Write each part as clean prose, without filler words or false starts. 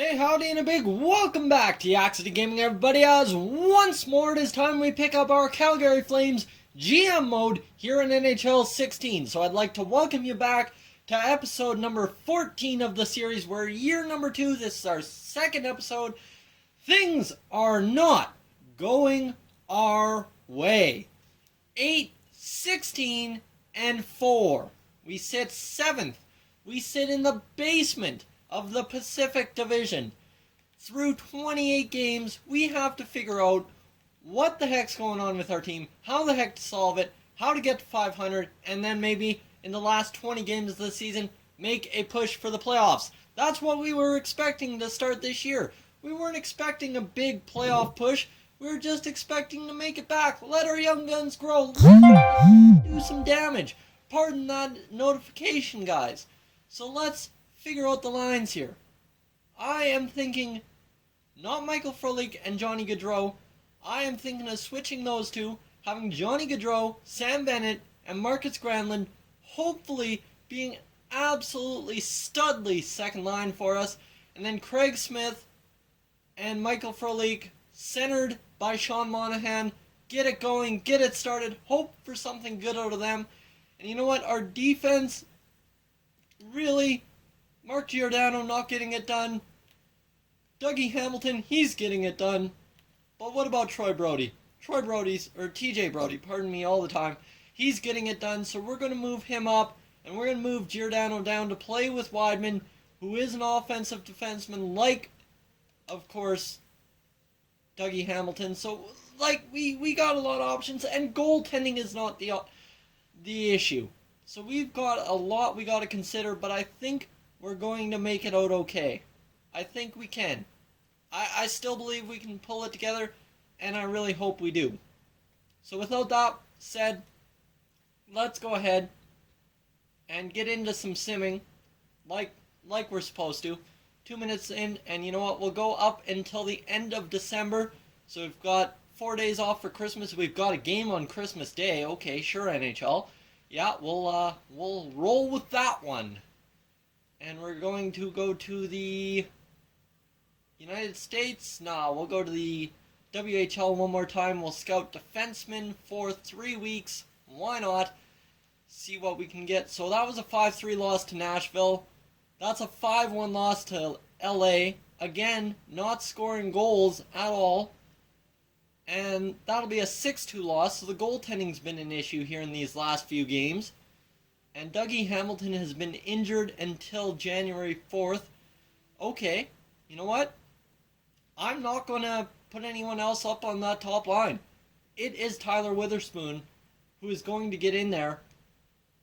Hey, howdy, and a big welcome back to Yak-City Gaming, everybody, as once more it is time we pick up our Calgary Flames GM mode here in NHL 16. So I'd like to welcome you back to episode number 14 of the series. We're year number 2. This is our second episode. Things are not going our way. 8, 16, and 4. We sit 7th. We sit in the basement of the Pacific Division. Through 28 games, we have to figure out what the heck's going on with our team, how the heck to solve it, how to get to 500, and then maybe in the last 20 games of the season, make a push for the playoffs. That's what we were expecting to start this year. We weren't expecting a big playoff push. We were just expecting to make it back. Let our young guns grow. Do some damage. Pardon that notification, guys. So let's figure out the lines here. I am thinking not Michael Frolik and Johnny Gaudreau. I am thinking of switching those two, having Johnny Gaudreau, Sam Bennett, and Marcus Granlund hopefully being absolutely studly second line for us, and then Craig Smith and Michael Frolik centered by Sean Monahan. Get it going, get it started, hope for something good out of them. And you know what? Our defense, really, Mark Giordano not getting it done. Dougie Hamilton, he's getting it done. But what about Troy Brody? TJ Brody, pardon me all the time. He's getting it done, so we're going to move him up, and we're going to move Giordano down to play with Wideman, who is an offensive defenseman, like, of course, Dougie Hamilton. So, like, we got a lot of options, and goaltending is not the issue. So we've got a lot we got to consider, but I think we're going to make it out okay. I think we can. I still believe we can pull it together, and I really hope we do. So without that said, let's go ahead and get into some simming like we're supposed to. 2 minutes in, and you know what? We'll go up until the end of December. So we've got 4 days off for Christmas. We've got a game on Christmas Day. Okay, sure, NHL. Yeah, we'll roll with that one. And we're going to go to the United States. Nah, we'll go to the WHL one more time. We'll scout defensemen for 3 weeks. Why not? See what we can get. So that was a 5-3 loss to Nashville. That's a 5-1 loss to LA. Again, not scoring goals at all. And that'll be a 6-2 loss. So the goaltending's been an issue here in these last few games. And Dougie Hamilton has been injured until January 4th. Okay, you know what? I'm not going to put anyone else up on that top line. It is Tyler Witherspoon who is going to get in there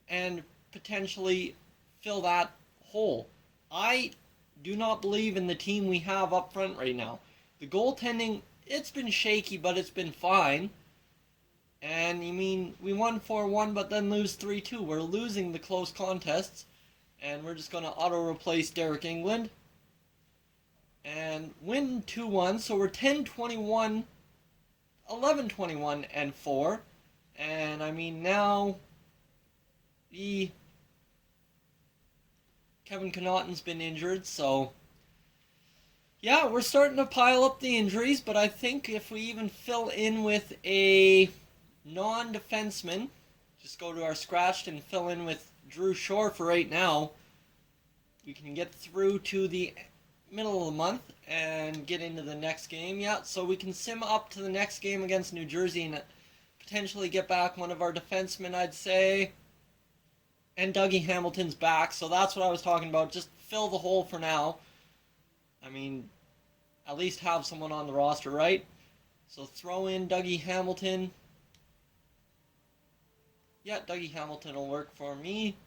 and potentially fill that hole. I do not believe in the team we have up front right now. The goaltending, it's been shaky, but it's been fine. And you mean, we won 4-1, but then lose 3-2. We're losing the close contests. And we're just going to auto-replace Derek England. And win 2-1. So we're 10-21, 11-21, and 4. And I mean, now Kevin Connaughton's been injured, so yeah, we're starting to pile up the injuries. But I think if we even fill in with a non-defenseman, just go to our scratched and fill in with Drew Shore for right now, we can get through to the middle of the month and get into the next game. Yeah, so we can sim up to the next game against New Jersey and potentially get back one of our defensemen, I'd say. And Dougie Hamilton's back, so that's what I was talking about. Just fill the hole for now. I mean, at least have someone on the roster, right? So throw in Dougie Hamilton. Yeah, Dougie Hamilton will work for me.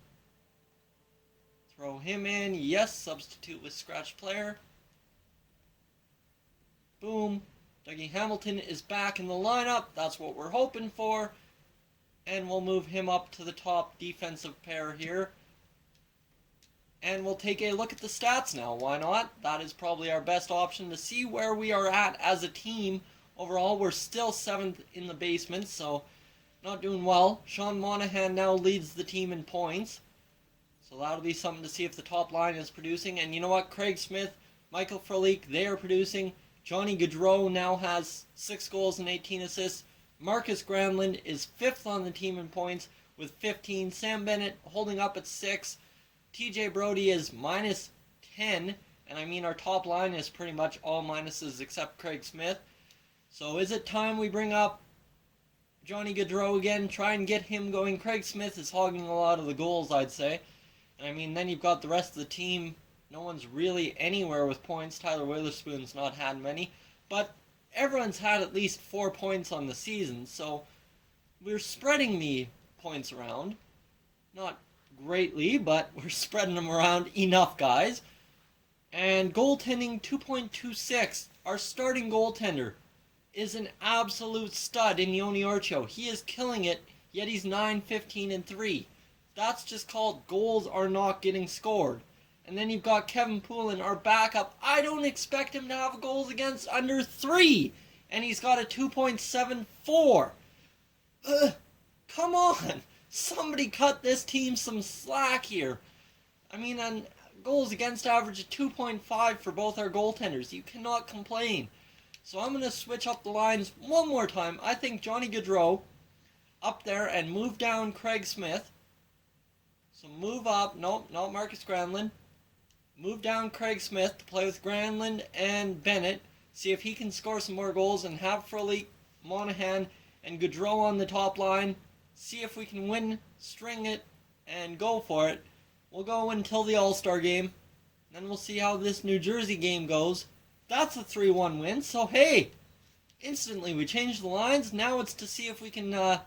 Throw him in. Yes, substitute with scratch player. Boom. Dougie Hamilton is back in the lineup. That's what we're hoping for. And we'll move him up to the top defensive pair here. And we'll take a look at the stats now. Why not? That is probably our best option to see where we are at as a team. Overall, we're still 7th in the basement, so not doing well. Sean Monahan now leads the team in points. So that'll be something to see if the top line is producing. And you know what? Craig Smith Michael Frolik, they are producing. Johnny Gaudreau now has 6 goals and 18 assists. Marcus Granlund is 5th on the team in points with 15. Sam Bennett holding up at 6. TJ Brody is minus 10. And I mean, our top line is pretty much all minuses except Craig Smith. So is it time we bring up Johnny Gaudreau again? Try and get him going. Craig Smith is hogging a lot of the goals, I'd say. And I mean, then you've got the rest of the team. No one's really anywhere with points. Tyler Witherspoon's not had many. But everyone's had at least 4 points on the season. So we're spreading the points around. Not greatly, but we're spreading them around enough, guys. And goaltending 2.26. Our starting goaltender is an absolute stud in Yoni Orcho. He is killing it, yet he's 9-15-3. That's just called goals are not getting scored. And then you've got Kevin Poulin, our backup. I don't expect him to have goals against under 3. And he's got a 2.74. Come on. Somebody cut this team some slack here. I mean, and goals against average of 2.5 for both our goaltenders. You cannot complain. So I'm going to switch up the lines one more time. I think Johnny Gaudreau up there and move down Craig Smith. So move up. Nope, not Marcus Granlund. Move down Craig Smith to play with Granlund and Bennett. See if he can score some more goals and have Frolik, Monahan, and Gaudreau on the top line. See if we can win, string it, and go for it. We'll go until the All-Star game. Then we'll see how this New Jersey game goes. That's a 3-1 win. So, hey, instantly we changed the lines. Now it's to see if we can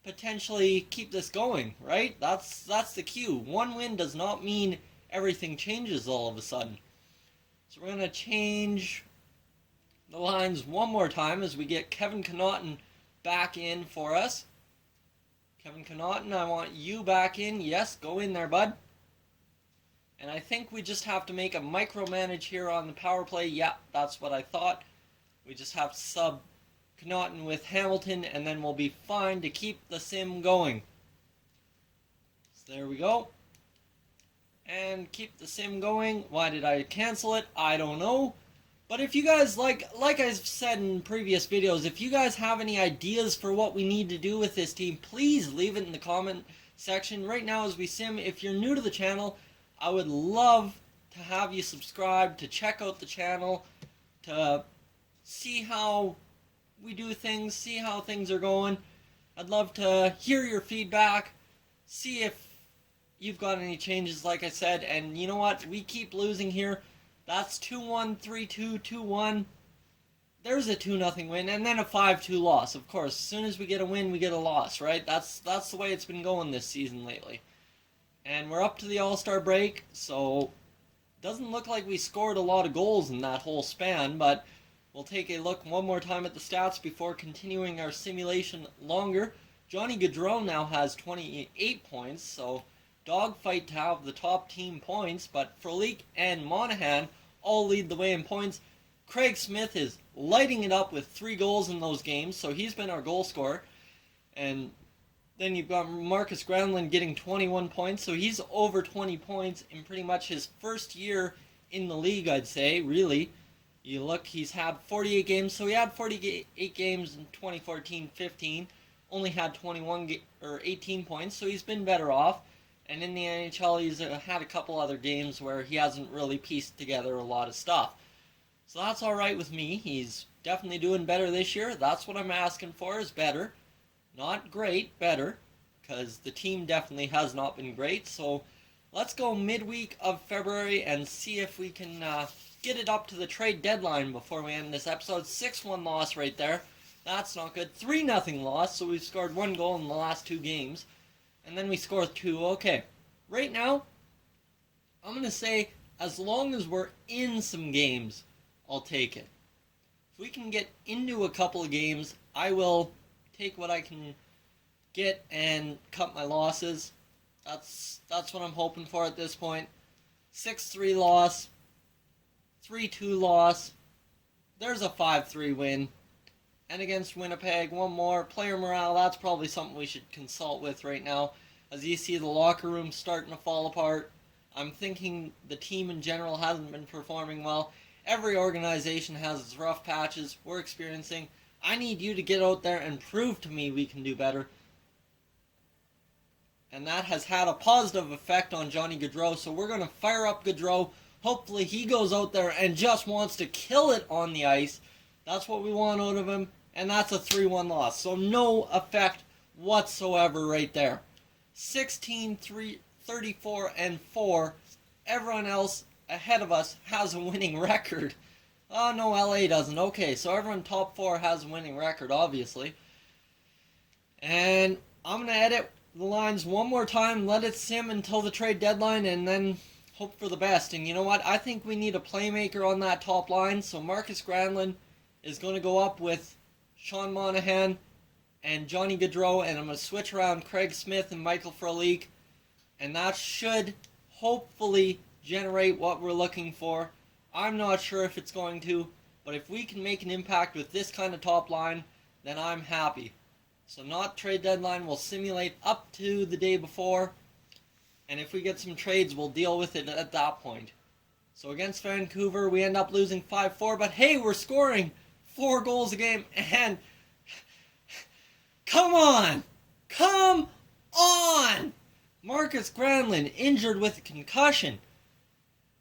potentially keep this going, right? That's the cue. One win does not mean everything changes all of a sudden. So we're going to change the lines one more time as we get Kevin Connaughton back in for us. Kevin Connaughton, I want you back in. Yes, go in there, bud. And I think we just have to make a micromanage here on the power play. Yeah, that's what I thought. We just have to sub Connaughton with Hamilton, and then we'll be fine to keep the sim going. So there we go. And keep the sim going. Why did I cancel it? I don't know. But if you guys, like I've said in previous videos, if you guys have any ideas for what we need to do with this team, please leave it in the comment section. Right now as we sim, if you're new to the channel, I would love to have you subscribe, to check out the channel, to see how we do things, see how things are going. I'd love to hear your feedback, see if you've got any changes, like I said. And you know what? We keep losing here. That's 2-1, 3-2, 2-1. There's a 2-0 win, and then a 5-2 loss. Of course, as soon as we get a win, we get a loss, right? That's the way it's been going this season lately. And we're up to the All-Star break, so doesn't look like we scored a lot of goals in that whole span, but we'll take a look one more time at the stats before continuing our simulation longer. Johnny Gaudreau now has 28 points, so dogfight to have the top team points, but Frolik and Monahan all lead the way in points. Craig Smith is lighting it up with 3 goals in those games, so he's been our goal scorer. And then you've got Marcus Granlund getting 21 points, so he's over 20 points in pretty much his first year in the league, I'd say, really. You look, he's had 48 games, so he had 48 games in 2014-15, only had 18 points, so he's been better off. And in the NHL, he's had a couple other games where he hasn't really pieced together a lot of stuff. So that's alright with me. He's definitely doing better this year. That's what I'm asking for, is better. Not great, better. Because the team definitely has not been great. So let's go midweek of February and see if we can get it up to the trade deadline before we end this episode. 6-1 loss right there. That's not good. 3-0 loss, so we've scored 1 goal in the last 2 games. And then we score 2. Okay, right now, I'm going to say as long as we're in some games, I'll take it. If we can get into a couple of games, I will take what I can get and cut my losses. That's what I'm hoping for at this point. 6-3 loss, 3-2 loss. There's a 5-3 win. And against Winnipeg, one more. Player morale, that's probably something we should consult with right now. As you see the locker room starting to fall apart. I'm thinking the team in general hasn't been performing well. Every organization has its rough patches we're experiencing. I need you to get out there and prove to me we can do better. And that has had a positive effect on Johnny Gaudreau, so we're going to fire up Gaudreau. Hopefully he goes out there and just wants to kill it on the ice. That's what we want out of him, and that's a 3-1 loss. So no effect whatsoever right there. 16-34-4. Everyone else ahead of us has a winning record. Oh, no, LA doesn't. Okay, so everyone top 4 has a winning record, obviously. And I'm going to edit the lines one more time, let it sim until the trade deadline, and then hope for the best. And you know what? I think we need a playmaker on that top line, so Marcus Granlund is going to go up with Sean Monahan and Johnny Gaudreau, and I'm going to switch around Craig Smith and Michael Frolik, and that should hopefully generate what we're looking for. I'm not sure if it's going to, but if we can make an impact with this kind of top line, then I'm happy. So not trade deadline, we'll simulate up to the day before, and if we get some trades, we'll deal with it at that point. So against Vancouver, we end up losing 5-4, but hey, we're scoring 4 goals a game, and come on! Marcus Granlund injured with a concussion.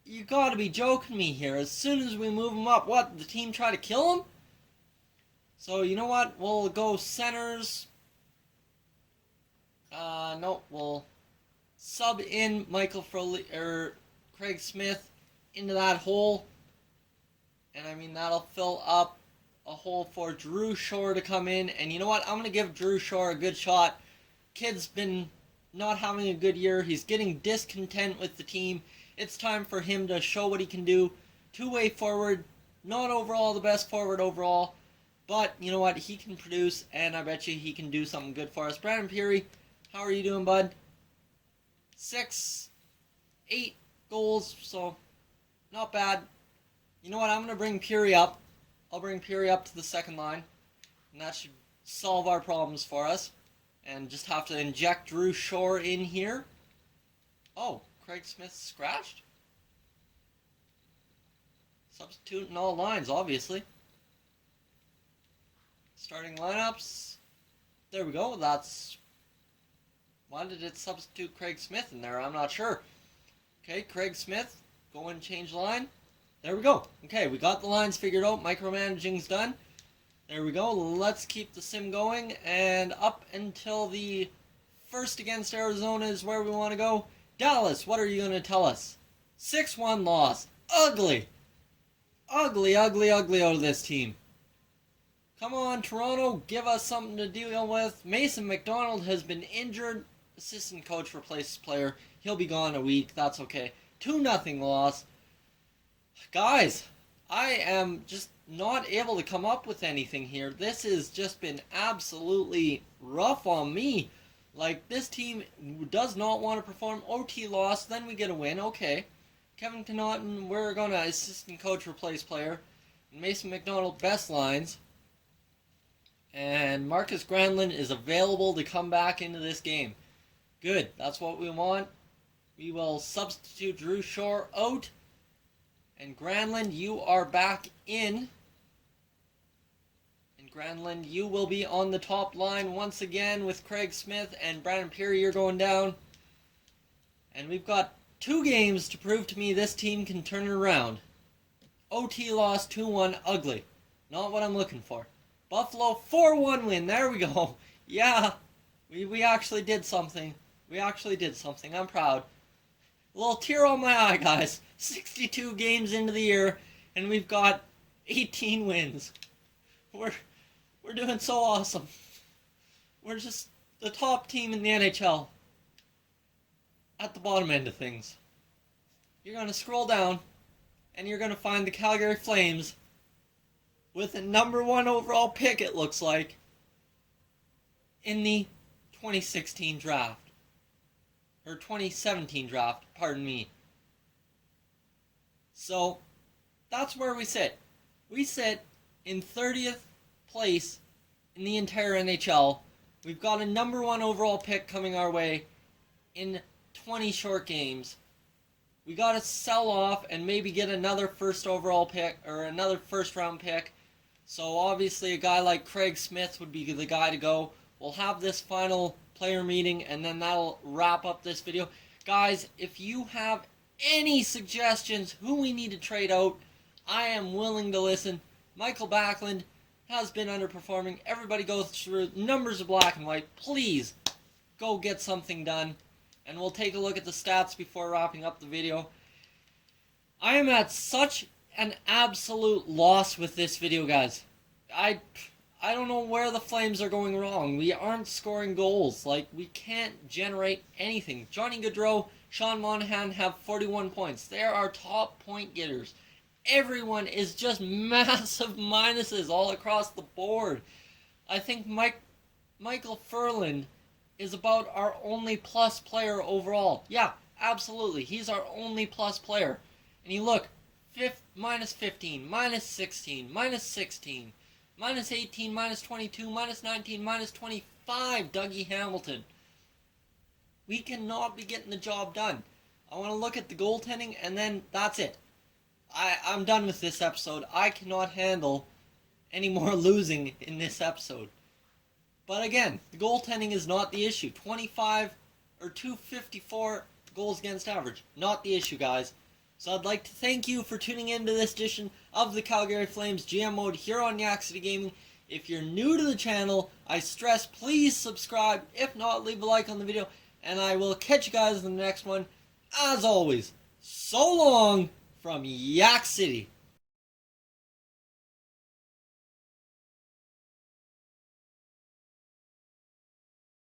You gotta be joking me here. As soon as we move him up, what, the team try to kill him? So, you know what? We'll go centers. No, we'll sub in Michael Frolik, or Craig Smith into that hole. And I mean, that'll fill up a hole for Drew Shore to come in. And you know what? I'm going to give Drew Shore a good shot. Kid's been not having a good year. He's getting discontent with the team. It's time for him to show what he can do. Two-way forward. Not overall the best forward overall. But you know what? He can produce, and I bet you he can do something good for us. Brandon Peary, how are you doing, bud? 8 goals, so not bad. You know what? I'm going to bring Peary up. I'll bring Peary up to the second line, and that should solve our problems for us. And just have to inject Drew Shore in here. Oh, Craig Smith scratched? Substituting all lines, obviously. Starting lineups. There we go. That's... Why did it substitute Craig Smith in there? I'm not sure. Okay, Craig Smith. Go and change line. There we go. Okay, we got the lines figured out. Micromanaging's done. There we go. Let's keep the sim going. And up until the first against Arizona is where we want to go. Dallas, what are you going to tell us? 6-1 loss. Ugly. Ugly out of this team. Come on, Toronto. Give us something to deal with. Mason McDonald has been injured. Assistant coach replaces player. He'll be gone a week. That's okay. 2-0 loss. Guys, I am just not able to come up with anything here. This has just been absolutely rough on me. Like, this team does not want to perform. OT loss, then we get a win. Okay. Kevin Connaughton, we're going to assistant coach replace player. Mason McDonald, best lines. And Marcus Granlund is available to come back into this game. Good. That's what we want. We will substitute Drew Shore out. And Granlund, you are back in. And Granlund, you will be on the top line once again with Craig Smith and Brandon Peary. You're going down. And we've got 2 games to prove to me this team can turn it around. OT loss 2-1, ugly. Not what I'm looking for. Buffalo 4-1 win. There we go. Yeah, we actually did something. I'm proud. A little tear on my eye, guys. 62 games into the year, and we've got 18 wins. We're doing so awesome. We're just the top team in the NHL. At the bottom end of things. You're going to scroll down, and you're going to find the Calgary Flames with a number 1 overall pick, it looks like, in the 2016 draft. Or 2017 draft, pardon me. So, that's where we sit. We sit in 30th place in the entire NHL. We've got a number 1 overall pick coming our way in 20 short games. We got to sell off and maybe get another first overall pick or another first round pick. So obviously a guy like Craig Smith would be the guy to go. We'll have this final player meeting and then that'll wrap up this video. Guys, if you have any suggestions who we need to trade out, I am willing to listen. Michael Backlund has been underperforming. Everybody goes through numbers of black and white. Please go get something done. And we'll take a look at the stats before wrapping up the video. I am at such an absolute loss with this video, guys. I don't know where the Flames are going wrong. We aren't scoring goals. Like, we can't generate anything. Johnny Gaudreau, Sean Monahan have 41 points. They are our top point getters. Everyone is just massive minuses all across the board. I think Michael Furland is about our only plus player overall. Yeah, absolutely. He's our only plus player. And you look, minus 15, minus 16, minus 16, minus 18, minus 22, minus 19, minus 25, Dougie Hamilton. We cannot be getting the job done. I want to look at the goaltending and then that's it. I'm done with this episode. I cannot handle any more losing in this episode. But again, the goaltending is not the issue. 25 or 254 goals against average. Not the issue, guys. So I'd like to thank you for tuning in to this edition of the Calgary Flames GM mode here on Yak-City Gaming. If you're new to the channel, I stress please subscribe. If not, leave a like on the video. And I will catch you guys in the next one. As always, so long from Yak City.